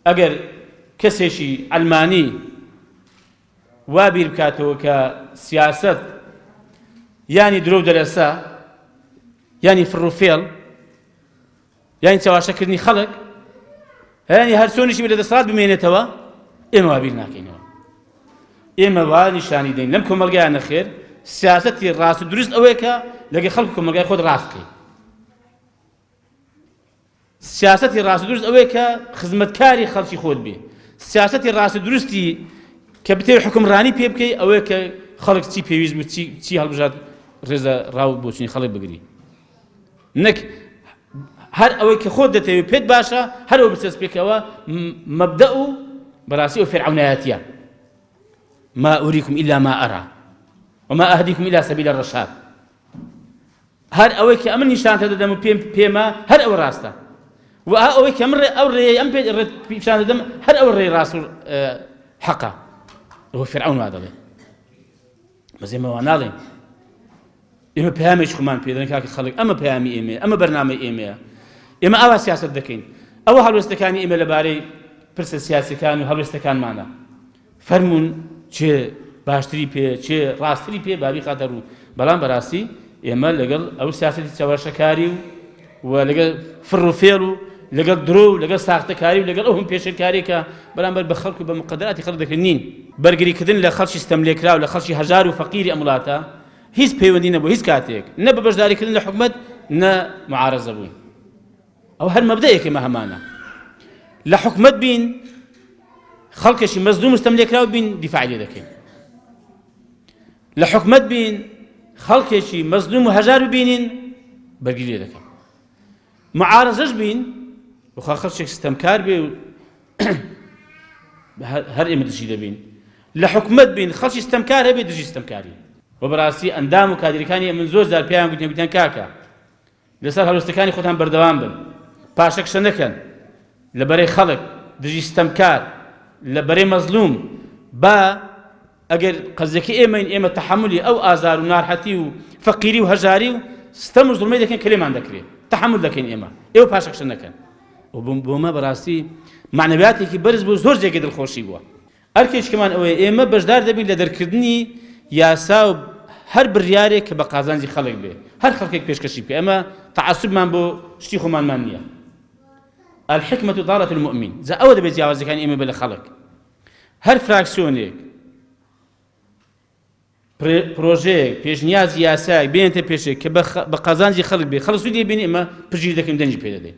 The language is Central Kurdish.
ئەگەر کەسێکی ئەلمانی وا بیر بکاتەوە کە سیاسەت یانی درۆ و دەرەسا یانی فڕوفێڵ یانی چاواشەکردنی خەڵک یانی هەر چۆنیشی بێ لە دەسەڵات بمێنێتەوە ئێمە وا بیر ناکەینەوە ئێمە وا نیشانی دەین لەم کۆمەلگایە نەخێر سیاسەتی ڕاست و دروست ئەوەیە کە لەگەڵ خەڵک کۆمەلگای خۆت ڕاست بکەیت سیاسەتی ڕاست و دروست ئەوەیە کە خزمەتکاری خەڵکی خۆت بێ سیاسەتی ڕاست و دروستی کە بتێ حکومڕانی پێ بکەی ئەوەیە کە خەڵک چی پێویست بوو چی هەڵبژات ڕێزە ڕاو بۆچنی خەڵک بگری نەک هەر ئەوەی کە خۆت دەتەوێت پێت باشە هەرەوە بچەسپ پێکەوە مەبدە و بەڕاستی ئەو فێرعەونایەتیە ما أريكم إلا ما أرى وما أهديكم إلى سبيل الرشاد هەر ئەوەی کە ئەمن نیشان دەدەم و پێمە هەر ئەوە ڕاستە و ئەوەی کە من ئەو ڕێی ئەم پیشان دەدەم هەر ئەوە ڕێی ڕاست و حەقە ئەوە فێرعەون وا دەڵێ بەس ئێمە وا ناڵێن ئێمە پەیامێکی خۆمان پێ دەدەن کاکە خەڵک ئەمە پەیامی ئێمەیە ئەمە بەرنامەی ئێمەیە ئێمە ئاوا سیاسەت دەکەین ئەوە هەڵوێستەکانی ئێمە لەبارەی پرسە سیاسیەکان و هەڵوێستەکانمانە فەرموون چێ باشتری پێ چێ ڕاستری پێ بابی خاتە ڕوو بەڵام بەڕاستی ئێمە لەگەڵ ئەو سیاسەتی چاوەشەکاری و لەگەڵ فڕوفێڵ و لەگەڵ درۆ و لەگەڵ ساختەکاری و لەگەڵ ئەو هەم پێشەرکاریکە بەرامبەر بە خەڵک و بە مقدراتی خەڵک دەکەن نین بەرگریکردن لە خەڵکی ستەملێکرا و لە خەڵکی هەژار و فەقیری ئەم وڵاتە هیچ پەیوەندی نەبوو هیچ کاتێک نە بە بەشداریکردن لە حکومەت نە معارەزە بوون ئەو هەر مەبدەیەکێمە هەمانە لە حکومەت بین خەڵکێکی مەزلوم و ستەملێکراو بین دیفاعی لێ دەکەین لە حکومەت بین خەڵکێکی مەزلوم و هەژار ببینین بەرگری لێ دەکەن معارەزەش بین وخا خەڵکێک ستەمکار بێ و هەر ئێمە دژی دەبین لە حکومەت بین خەڵکی ستەمکار هەبێ دژی ستەمکاری و بەڕاستی ئەندام و کادریەکانی من زۆر جار پێیان گوتیان کاکە لەسەر هەڵوێستەکانی خۆتان بەردەوام بن پاشە کشە نەکەن لەبەرەی خەڵک دژی ستەمکار لەبەرەی مەزلوم با ئەگەر قەزێکی ئێمە تەحەمولی ئەو ئازار و ناڕەحەتی و فەقیری و هەژاری و ستەم و زوڵمەی دەکەن کە لێمان دەکرێت تەحەمل دەکەین ئێوە پاشە کشە نەکەن و بۆمە بەڕاستی معنەویاتێکی بەرز بوو زۆر جێگەی دڵخۆشی بووە ئەرکێشکمان ئەوەیە ئێمە بەشدار دەبین لە دەرکردنی یاسا و هەر بڕیارێک کە بە قازانجی خەڵک بێ هەر خەڵکێک پێشکەشی بکە ئەمە تەعەسوبمان بۆ شتی خۆمانمان نییە الحکمة ضالة المؤمن زە ئەوە دەبێت جیاوازەکانی ئێمە بە لە خەڵک هەر فراکسیۆنێک پرۆژەیەک پێشنیازی یاسایەک بێنێتە پێشێک کە بە قازانجی خەڵک بێ خەڵک سوودی بینی ئێمە پژیر دەکەین دەنجی پێ دەدەین